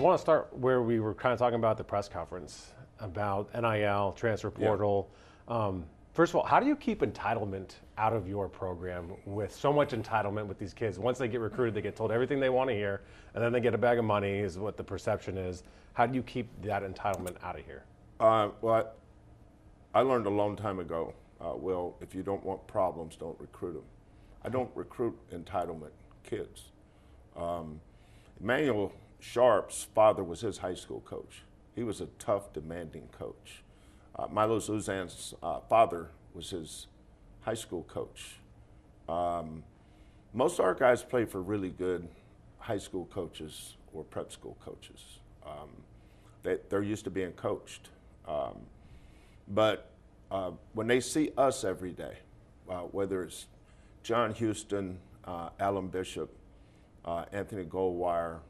want to start where we were kind of talking about the press conference about NIL, transfer portal. First of all, how do you keep entitlement out of your program with so much entitlement with these kids? Once they get recruited, they get told everything they want to hear, and then they get a bag of money is what the perception is. How do you keep that entitlement out of here? Well, I learned a long time ago, Will, if you don't want problems, don't recruit them. I don't recruit entitlement kids. Emmanuel Sharp's father was his high school coach. He was a tough, demanding coach. Milo Zuzan's father was his high school coach. Most of our guys play for really good high school coaches or prep school coaches. They're used to being coached. But when they see us every day, whether it's John Houston, Alan Bishop, Anthony Goldwire,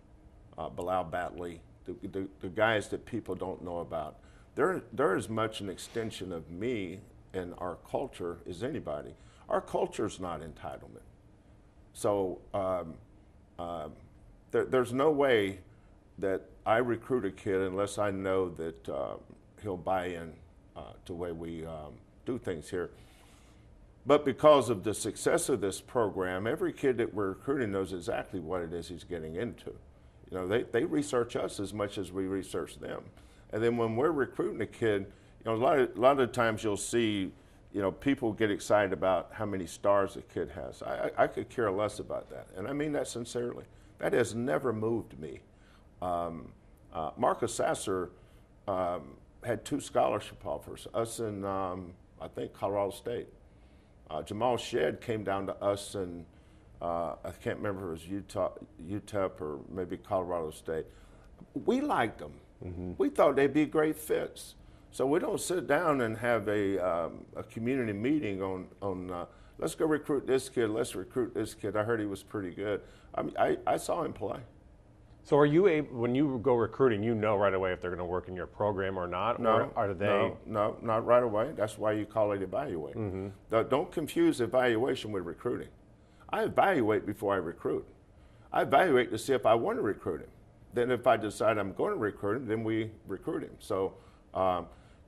Bilal Batley, the guys that people don't know about, they're as much an extension of me and our culture as anybody. Our culture's not entitlement. So there's no way that I recruit a kid unless I know that he'll buy in to the way we do things here. But because of the success of this program, every kid that we're recruiting knows exactly what it is he's getting into. You know, they research us as much as we research them. And then when we're recruiting a kid, you know, a lot of times you'll see, you know, people get excited about how many stars a kid has. I could care less about that, and I mean that sincerely. That has never moved me. Marcus Sasser had 2 scholarship offers, us and I think Colorado State. Jamal Shedd came down to us and I can't remember if it was UTEP or maybe Colorado State. We liked them. We thought they'd be great fits. So we don't sit down and have a community meeting on let's go recruit this kid, let's recruit this kid. I heard he was pretty good. I mean, I saw him play. So are you able, when you go recruiting, you know right away if they're going to work in your program or not? No, or are they? No, not right away. That's why you call it evaluate. Don't confuse evaluation with recruiting. I evaluate before I recruit. I evaluate to see if I want to recruit him. Then if I decide I'm going to recruit him, then we recruit him. So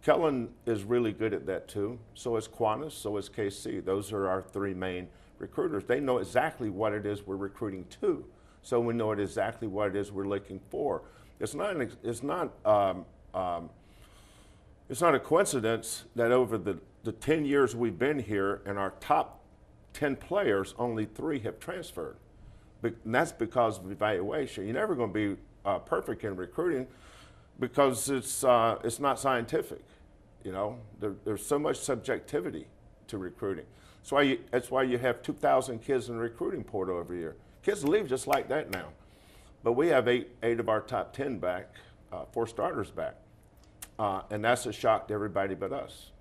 Kellen is really good at that too. So is Qantas, so is KC. Those are our 3 main recruiters. They know exactly what it is we're recruiting to. So we know exactly what it is we're looking for. It's not a coincidence that over the 10 years we've been here, and our top 10 players, only 3 have transferred. And that's because of evaluation. You're never going to be perfect in recruiting because it's not scientific. You know, there's so much subjectivity to recruiting. That's why you have 2,000 kids in the recruiting portal every year. Kids leave just like that now. But we have eight of our top 10 back, 4 starters back. And that's a shock to everybody but us.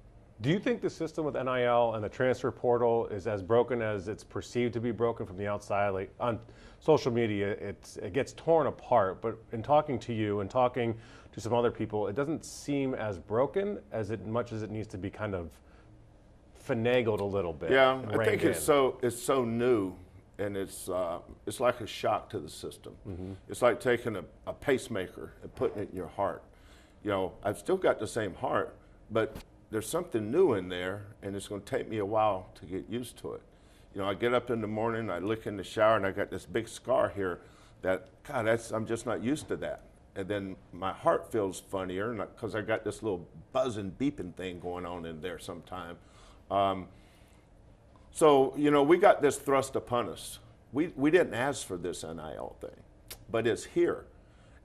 Do you think the system with NIL and the transfer portal is as broken as it's perceived to be broken from the outside? Like on social media, it gets torn apart, but in talking to you and talking to some other people, it doesn't seem as broken as much as it needs to be kind of finagled a little bit. Yeah, I think it's so new. And it's like a shock to the system. It's like taking a pacemaker and putting it in your heart. You know, I've still got the same heart, but there's something new in there, and it's going to take me a while to get used to it. You know, I get up in the morning, I look in the shower, and I got this big scar here that, God, I'm just not used to that. And then my heart feels funnier because I got this little buzzing, beeping thing going on in there sometime. So, you know, we got this thrust upon us. We didn't ask for this NIL thing, but it's here.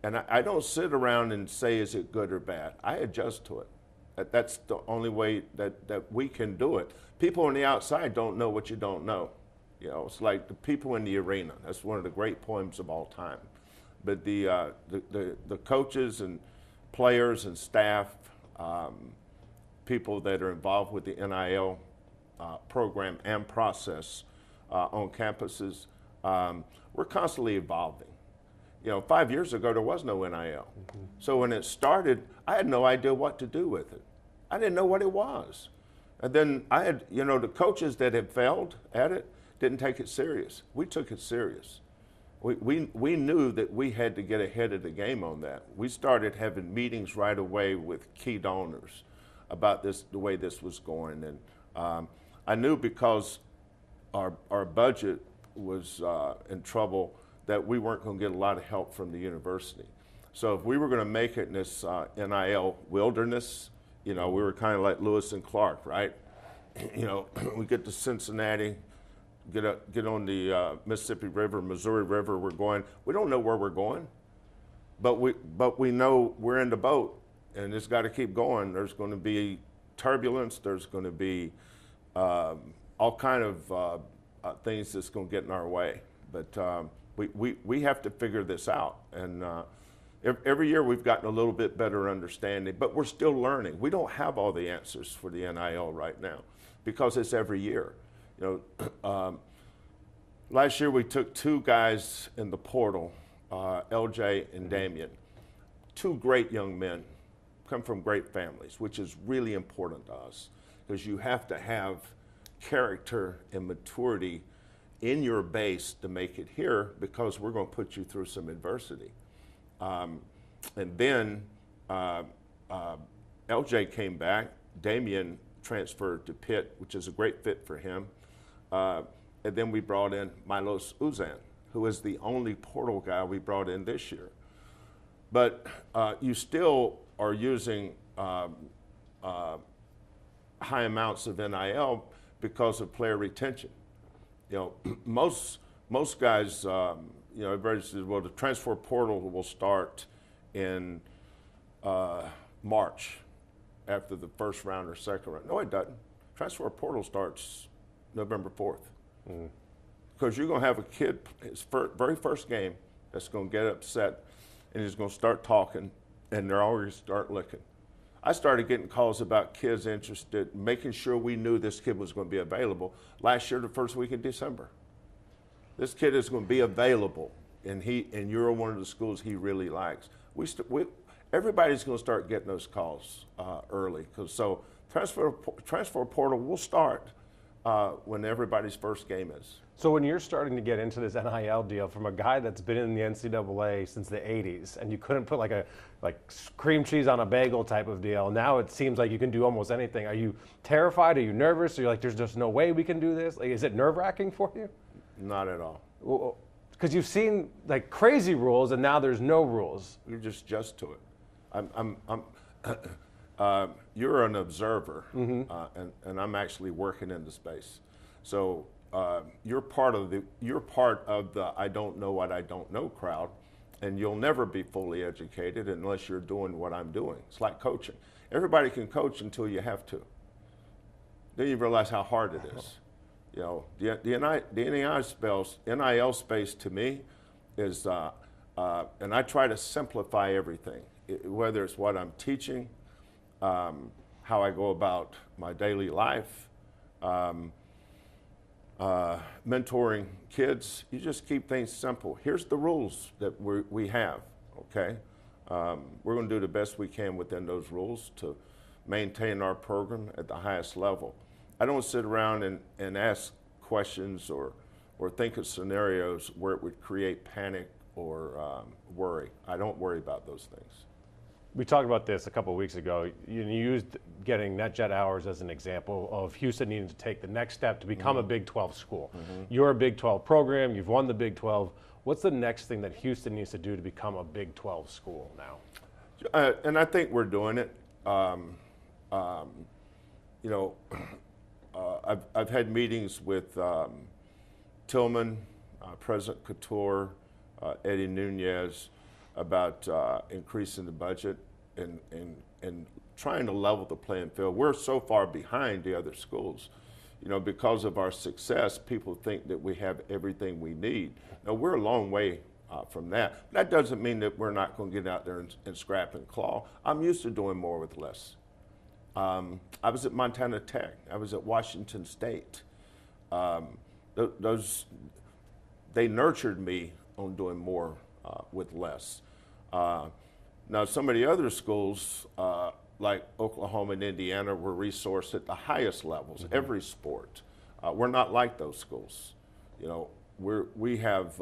And I don't sit around and say, is it good or bad? I adjust to it. That's the only way that we can do it. People on the outside don't know what you don't know. You know, it's like the people in the arena. That's one of the great poems of all time. But the coaches and players and staff, people that are involved with the NIL program and process on campuses, we're constantly evolving. You know, 5 years ago, there was no NIL. So when it started, I had no idea what to do with it. I didn't know what it was. And then I had, you know, the coaches that had failed at it didn't take it serious. We took it serious. we knew that we had to get ahead of the game on that. We started having meetings right away with key donors about this, the way this was going. And I knew because our budget was in trouble that we weren't going to get a lot of help from the university. So if we were going to make it in this NIL wilderness, you know, we were kind of like Lewis and Clark, right? You know, we get to Cincinnati, get on the Mississippi River, Missouri River. We don't know where we're going, but we know we're in the boat, and it's got to keep going. There's going to be turbulence. There's going to be all kind of things that's going to get in our way. But we have to figure this out, and every year we've gotten a little bit better understanding, but we're still learning. We don't have all the answers for the NIL right now because it's every year. You know, last year we took 2 guys in the portal, LJ and Damien, 2 great young men, come from great families, which is really important to us because you have to have character and maturity in your base to make it here because we're going to put you through some adversity. And then LJ came back, Damien transferred to Pitt, which is a great fit for him. And then we brought in Milos Uzan, who is the only portal guy we brought in this year. But you still are using high amounts of NIL because of player retention. You know, most guys, you know, everybody says, well, the transfer portal will start in March after the first round or second round. No, it doesn't. Transfer portal starts November 4th. Because you're going to have a kid, his very first game, that's going to get upset and he's going to start talking and they're already start looking. I started getting calls about kids interested, making sure we knew this kid was going to be available last year, the first week of December. This kid is going to be available, and you're one of the schools he really likes. Everybody's going to start getting those calls early. So transfer portal will start when everybody's first game is. So when you're starting to get into this NIL deal from a guy that's been in the NCAA since the 80s, and you couldn't put like cream cheese on a bagel type of deal, now it seems like you can do almost anything. Are you terrified? Are you nervous? Are you like, there's just no way we can do this? Like, is it nerve-wracking for you? Not at all. Because you've seen like crazy rules, and now there's no rules. You just adjust to it. You're an observer, and I'm actually working in the space. So you're part of the I don't know what I don't know crowd, and you'll never be fully educated unless you're doing what I'm doing. It's like coaching. Everybody can coach until you have to. Then you realize how hard it is. You know, the NIL space to me is, and I try to simplify everything, whether it's what I'm teaching, how I go about my daily life, mentoring kids. You just keep things simple. Here's the rules that we have, okay? We're going to do the best we can within those rules to maintain our program at the highest level. I don't sit around and ask questions or think of scenarios where it would create panic or worry. I don't worry about those things. We talked about this a couple of weeks ago. You used getting NetJet hours as an example of Houston needing to take the next step to become a Big 12 school. You're a Big 12 program. You've won the Big 12. What's the next thing that Houston needs to do to become a Big 12 school now? And I think we're doing it. You know, I've had meetings with Tillman, President Couture, Eddie Nunez about increasing the budget and trying to level the playing field. We're so far behind the other schools. You know, because of our success, people think that we have everything we need. Now, we're a long way from that. That doesn't mean that we're not going to get out there and scrap and claw. I'm used to doing more with less. I was at Montana Tech. I was at Washington State. They nurtured me on doing more with less. Now, some of the other schools, like Oklahoma and Indiana, were resourced at the highest levels, every sport. We're not like those schools. You know, we have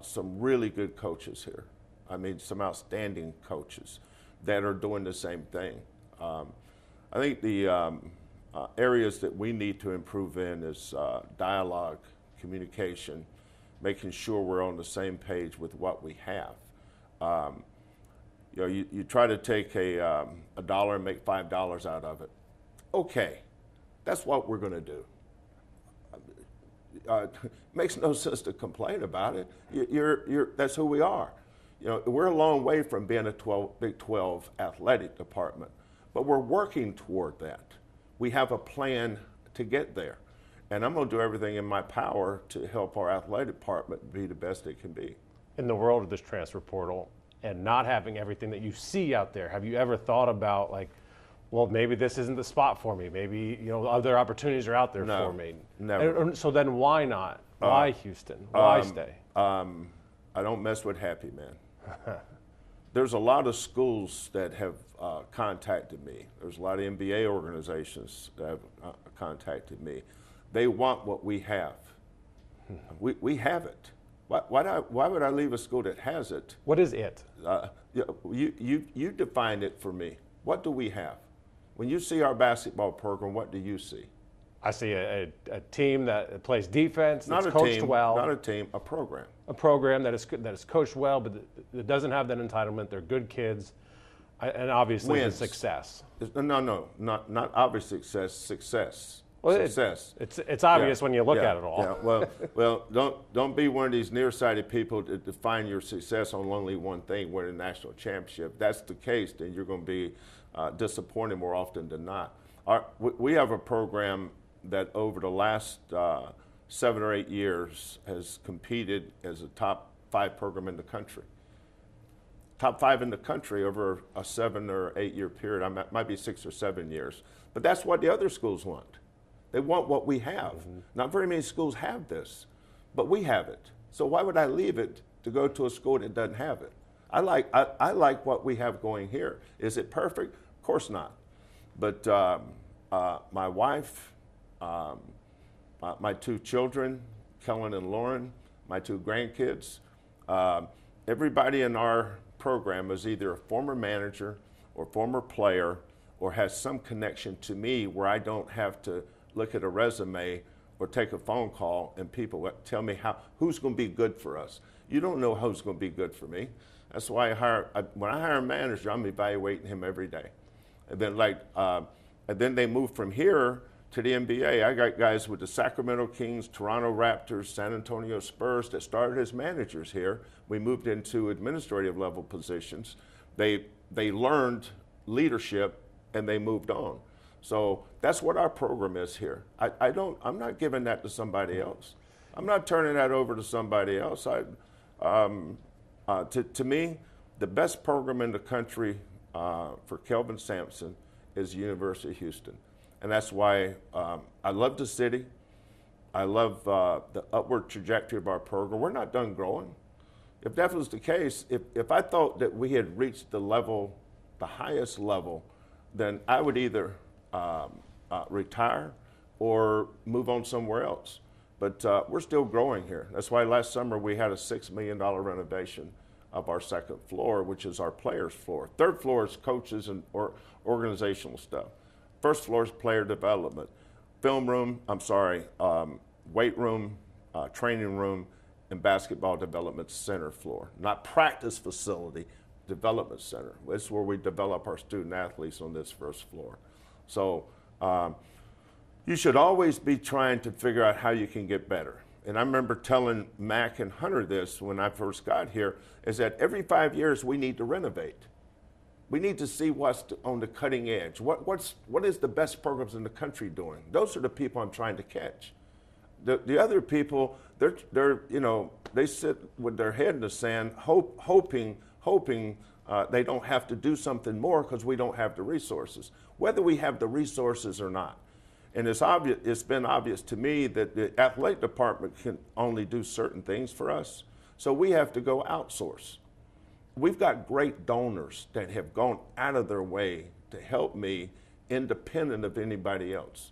some really good coaches here. I mean, some outstanding coaches that are doing the same thing. I think the areas that we need to improve in is dialogue, communication, making sure we're on the same page with what we have. You know, you try to take a dollar and make $5 out of it. Okay, that's what we're going to do. Makes no sense to complain about it. That's who we are. You know, we're a long way from being a Big 12 athletic department, but we're working toward that. We have a plan to get there, and I'm going to do everything in my power to help our athletic department be the best it can be. In the world of this transfer portal and not having everything that you see out there, have you ever thought about, like, well, maybe this isn't the spot for me. Maybe, you know, other opportunities are out there for me. Never. So then why not? Why Houston? Why stay? I don't mess with happy, man. There's a lot of schools that have contacted me. There's a lot of NBA organizations that have contacted me. They want what we have. We have it. Why would I leave a school that has it? What is it? You define it for me. What do we have? When you see our basketball program, what do you see? I see a team that plays defense, Not that's a coached team, well. not a team, a program. A program that is coached well, but that doesn't have that entitlement. They're good kids, and obviously Wins. success. No, not obvious success. Success. Well, Success. It's obvious when you look at it all. Yeah. Well, don't be one of these nearsighted people to define your success on only one thing, winning a national championship. If that's the case, then you're going to be disappointed more often than not. We have a program that over the last 7 or 8 years has competed as a top 5 program in the country. Top 5 in the country over a 7 or 8 year period. Might be 6 or 7 years. But that's what the other schools want. They want what we have. Mm-hmm. Not very many schools have this, but we have it. So why would I leave it to go to a school that doesn't have it? I like what we have going here. Is it perfect? Of course not. But my wife, my 2 children, Kellen and Lauren, my 2 grandkids, everybody in our program is either a former manager or former player or has some connection to me where I don't have to look at a resume or take a phone call and people tell me who's going to be good for us. You don't know who's going to be good for me. That's why when I hire a manager, I'm evaluating him every day. And then they move from here to the NBA. I got guys with the Sacramento Kings, Toronto Raptors, San Antonio Spurs that started as managers here. We moved into administrative level positions. They learned leadership and they moved on. So that's what our program is here. I'm not giving that to somebody else. I'm not turning that over to somebody else. To me, the best program in the country for Kelvin Sampson is the University of Houston. And that's why I love the city. I love the upward trajectory of our program. We're not done growing. If that was the case, if I thought that we had reached the highest level, then I would either retire or move on somewhere else. But we're still growing here. That's why last summer we had a $6 million renovation of our 2nd floor, which is our players' floor. 3rd floor is coaches and organizational stuff. 1st floor is player development. Weight room, training room, and basketball development center floor. Not practice facility, development center. This is where we develop our student athletes on this 1st floor. So you should always be trying to figure out how you can get better. And I remember telling Mac and Hunter this when I first got here, is that every 5 years we need to renovate. We need to see what's on the cutting edge. What is the best programs in the country doing? Those are the people I'm trying to catch. The other people, they sit with their head in the sand, hoping they don't have to do something more because we don't have the resources, whether we have the resources or not. And it's been obvious to me that the athletic department can only do certain things for us, so we have to go outsource. We've got great donors that have gone out of their way to help me independent of anybody else.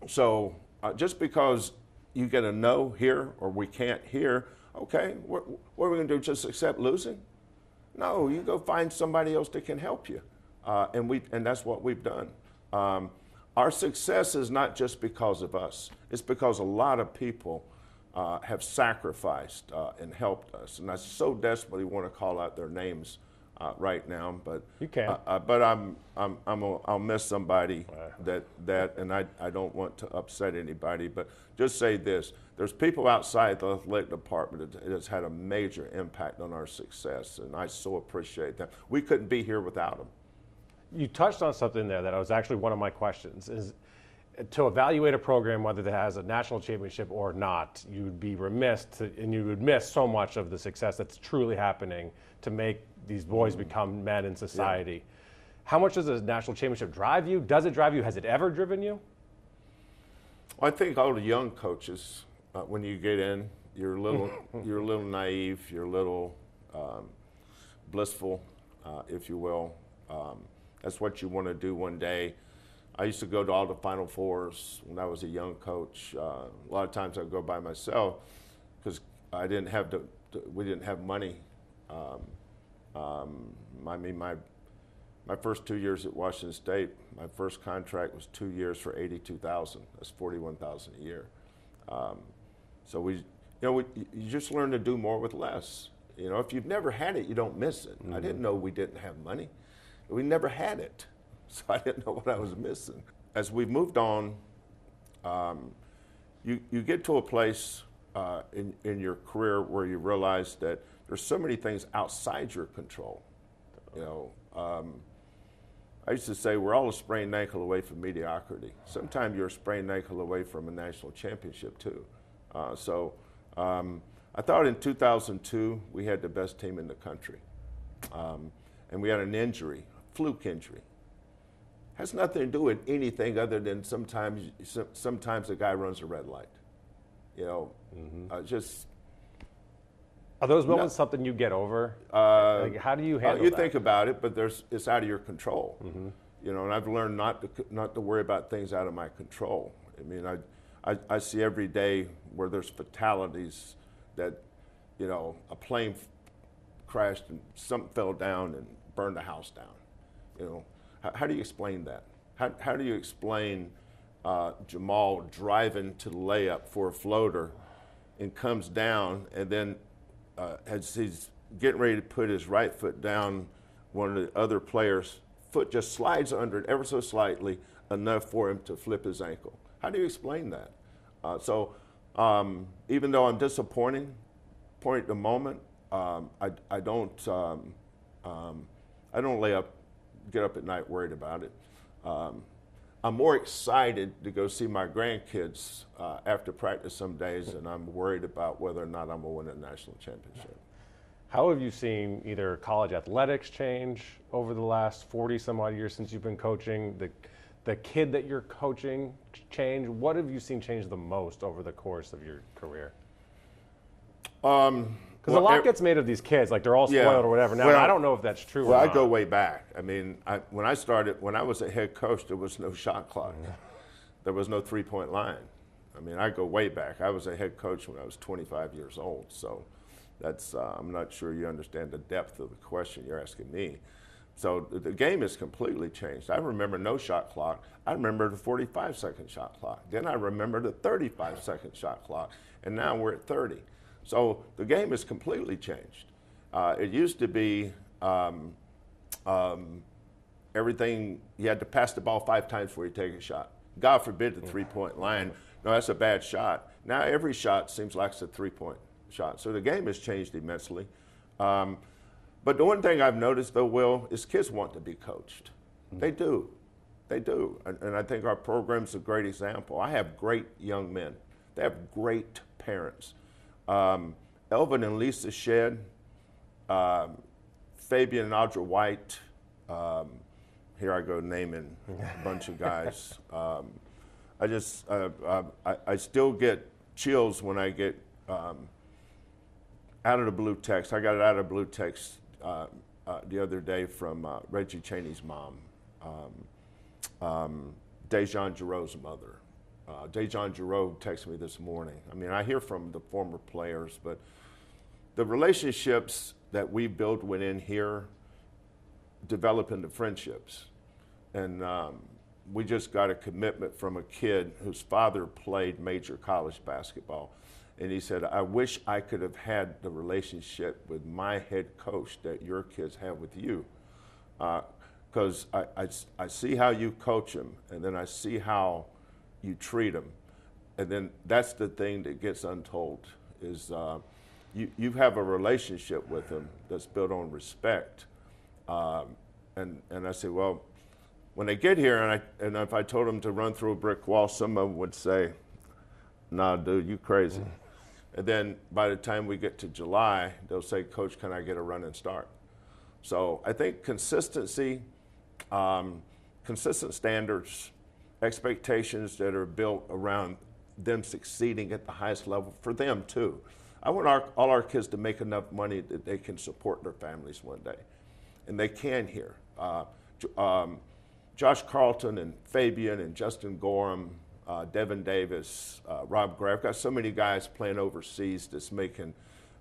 So just because you get a no here or we can't here, okay, what are we going to do, just accept losing? No, you go find somebody else that can help you. And that's what we've done. Our success is not just because of us. It's because a lot of people have sacrificed and helped us. And I so desperately want to call out their names right now, but you can. But I'll miss somebody and I don't want to upset anybody. But just say this: there's people outside the athletic department that has had a major impact on our success, and I so appreciate that. We couldn't be here without them. You touched on something there that was actually one of my questions, is to evaluate a program, whether it has a national championship or not, you'd be remiss and you would miss so much of the success that's truly happening to make these boys become men in society. Yeah. How much does a national championship drive you? Does it drive you? Has it ever driven you? Well, I think all the young coaches, when you get in, you're a little naive, you're a little blissful, if you will. That's what you want to do one day. I used to go to all the Final Fours when I was a young coach. A lot of times I'd go by myself because we didn't have money. My first 2 years at Washington State, my first contract was 2 years for $82,000. That's $41,000 a year. So you just learn to do more with less. You know, if you've never had it, you don't miss it. Mm-hmm. I didn't know we didn't have money. We never had it, so I didn't know what I was missing. As we've moved on, you get to a place in your career where you realize that there's so many things outside your control. You know, I used to say we're all a sprained ankle away from mediocrity. Sometimes you're a sprained ankle away from a national championship too. I thought in 2002 we had the best team in the country, and we had an injury. Fluke injury. Has nothing to do with anything other than sometimes a guy runs a red light. You know, just. Are those moments something you get over? Like, how do you handle you that? think about it, but it's out of your control. Mm-hmm. You know, and I've learned not to worry about things out of my control. I mean, I see every day where there's fatalities that, you know, a plane crashed and something fell down and burned the house down. You know, how do you explain that? How do you explain Jamal driving to the layup for a floater and comes down, and then as he's getting ready to put his right foot down, one of the other players' foot just slides under it ever so slightly, enough for him to flip his ankle? How do you explain that? Even though I'm disappointed at the moment, I don't get up at night worried about it. I'm more excited to go see my grandkids after practice some days, and I'm worried about whether or not I'm going to win a national championship. How have you seen either college athletics change over the last 40 some odd years since you've been coaching, the kid that you're coaching change? What have you seen change the most over the course of your career? Because a lot gets made of these kids, like they're all spoiled or whatever. Now, I don't know if that's true or not. Well, I go way back. I mean, when I was a head coach, there was no shot clock. There was no three-point line. I mean, I go way back. I was a head coach when I was 25 years old. So that's, I'm not sure you understand the depth of the question you're asking me. So the game has completely changed. I remember no shot clock. I remember the 45-second shot clock. Then I remember the 35-second shot clock. And now we're at 30. So the game has completely changed. It used to be everything, you had to pass the ball 5 times before you take a shot. God forbid the three-point line. No, that's a bad shot. Now every shot seems like it's a three-point shot. So the game has changed immensely. But the one thing I've noticed, though, Will, is kids want to be coached. They do. They do. And I think our program's a great example. I have great young men. They have great parents. Elvin and Lisa Shedd, Fabian and Audra White, here I go naming a bunch of guys. I still get chills when I get out of the blue text. I got it out of blue text the other day from Reggie Cheney's mom, Dejan Giroux's mother. Dejon Giroux texted me this morning. I mean, I hear from the former players, but the relationships that we build within here develop into friendships. And we just got a commitment from a kid whose father played major college basketball. And he said, I wish I could have had the relationship with my head coach that your kids have with you. Because I see how you coach them, and then I see how you treat them. And then that's the thing that gets untold is you have a relationship with them that's built on respect. And I say, well, when they get here, and if I told them to run through a brick wall, some of them would say, nah, dude, you crazy. And then by the time we get to July, they'll say, Coach, can I get a running start? So I think consistency, consistent standards, expectations that are built around them succeeding at the highest level for them too. I want all our kids to make enough money that they can support their families one day. And they can here. Josh Carlton and Fabian and Justin Gorham, Devin Davis, Rob Gray. I've got so many guys playing overseas that's making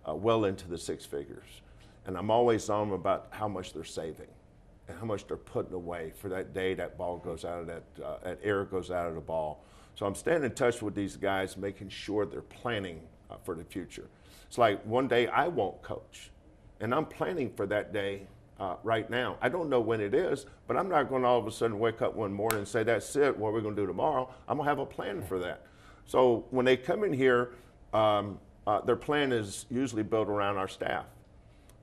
well into the six figures. And I'm always on them about how much they're saving and how much they're putting away for that day that ball goes out of that air goes out of the ball. So I'm staying in touch with these guys, making sure they're planning for the future. It's like one day I won't coach, and I'm planning for that day right now. I don't know when it is, but I'm not going to all of a sudden wake up one morning and say, that's it, what we're going to do tomorrow. I'm going to have a plan for that. So when they come in here, their plan is usually built around our staff.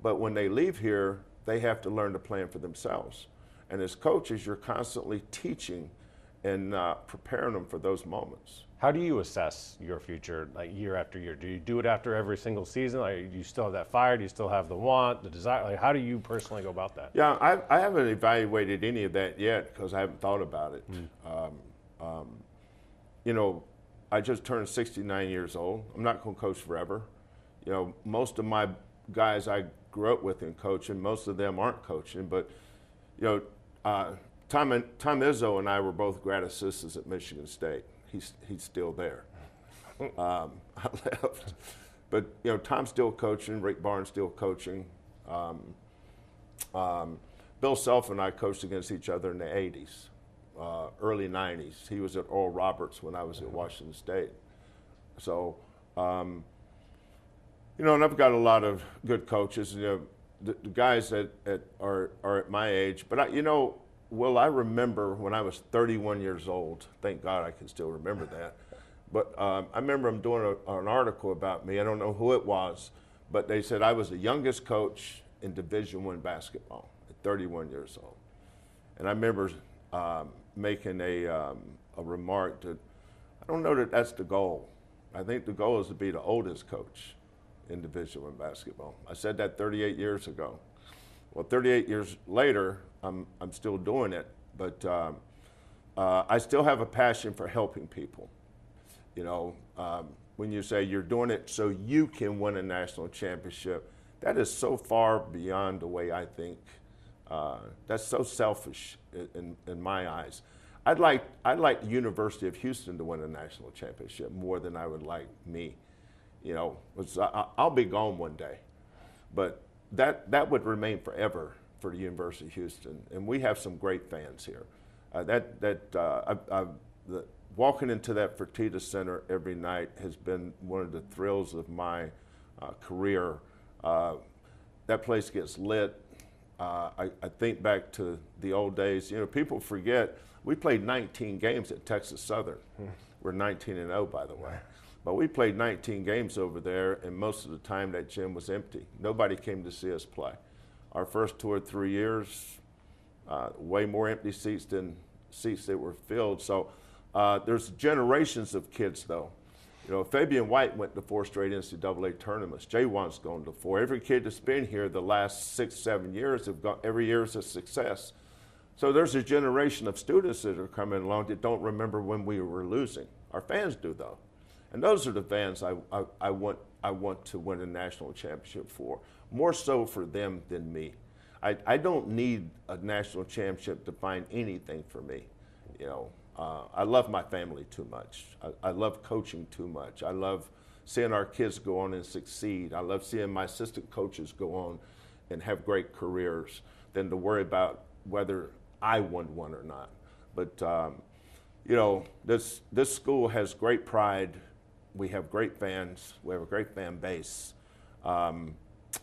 But when they leave here, they have to learn to plan for themselves. And as coaches, you're constantly teaching and preparing them for those moments. How do you assess your future, like year after year? Do you do it after every single season? Like, do you still have that fire? Do you still have the want, the desire? Like, how do you personally go about that? Yeah, I haven't evaluated any of that yet because I haven't thought about it. You know, I just turned 69 years old. I'm not going to coach forever. You know, most of my guys I grew up with in coaching, most of them aren't coaching, but, you know, Tom Izzo and I were both grad assistants at Michigan State. He's still there. I left. But, you know, Tom's still coaching. Rick Barnes still coaching. Bill Self and I coached against each other in the 80s, early 90s. He was at Oral Roberts when I was at Washington State. So, you know, and I've got a lot of good coaches. You know, the guys that are at my age. But, you know, Will, I remember when I was 31 years old, thank God I can still remember that, but I remember them doing an article about me. I don't know who it was, but they said I was the youngest coach in Division I basketball at 31 years old. And I remember making a remark that I don't know that that's the goal. I think the goal is to be the oldest coach in Division I basketball. I said that 38 years ago. Well, 38 years later, I'm still doing it, but I still have a passion for helping people. You know, when you say you're doing it so you can win a national championship, that is so far beyond the way I think. That's so selfish in my eyes. I'd like the University of Houston to win a national championship more than I would like me. You know, I'll be gone one day, but that would remain forever for the University of Houston, and we have some great fans here. Walking into that Fertitta Center every night has been one of the thrills of my career. That place gets lit. I think back to the old days. You know, people forget we played 19 games at Texas Southern. We're 19-0, by the way. But we played 19 games over there, and most of the time that gym was empty. Nobody came to see us play. Our first 2 or 3 years, way more empty seats than seats that were filled. So there's generations of kids, though. You know, Fabian White went to 4 straight NCAA tournaments. Jaywan's gone to 4. Every kid that's been here the last 6, 7 years have gone. Every year is a success. So there's a generation of students that are coming along that don't remember when we were losing. Our fans do, though. And those are the fans I want to win a national championship for, more so for them than me. I don't need a national championship to find anything for me. You know, I love my family too much. I love coaching too much. I love seeing our kids go on and succeed. I love seeing my assistant coaches go on and have great careers than to worry about whether I won one or not. But you know, this school has great pride. We have great fans. We have a great fan base, and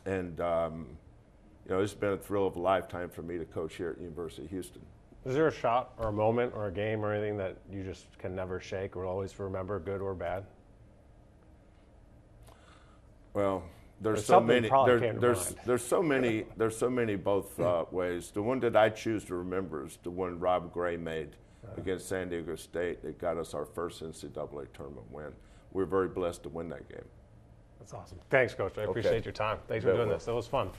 you know, it's been a thrill of a lifetime for me to coach here at the University of Houston. Is there a shot or a moment or a game or anything that you just can never shake or always remember, good or bad? Well, there's Or so something many. probably came to There's so many. There's so many both ways. The one that I choose to remember is the one Rob Gray made against San Diego State. That got us our first NCAA tournament win. We're very blessed to win that game. That's awesome. Thanks, Coach. I appreciate your time. Thanks for doing this. That was fun.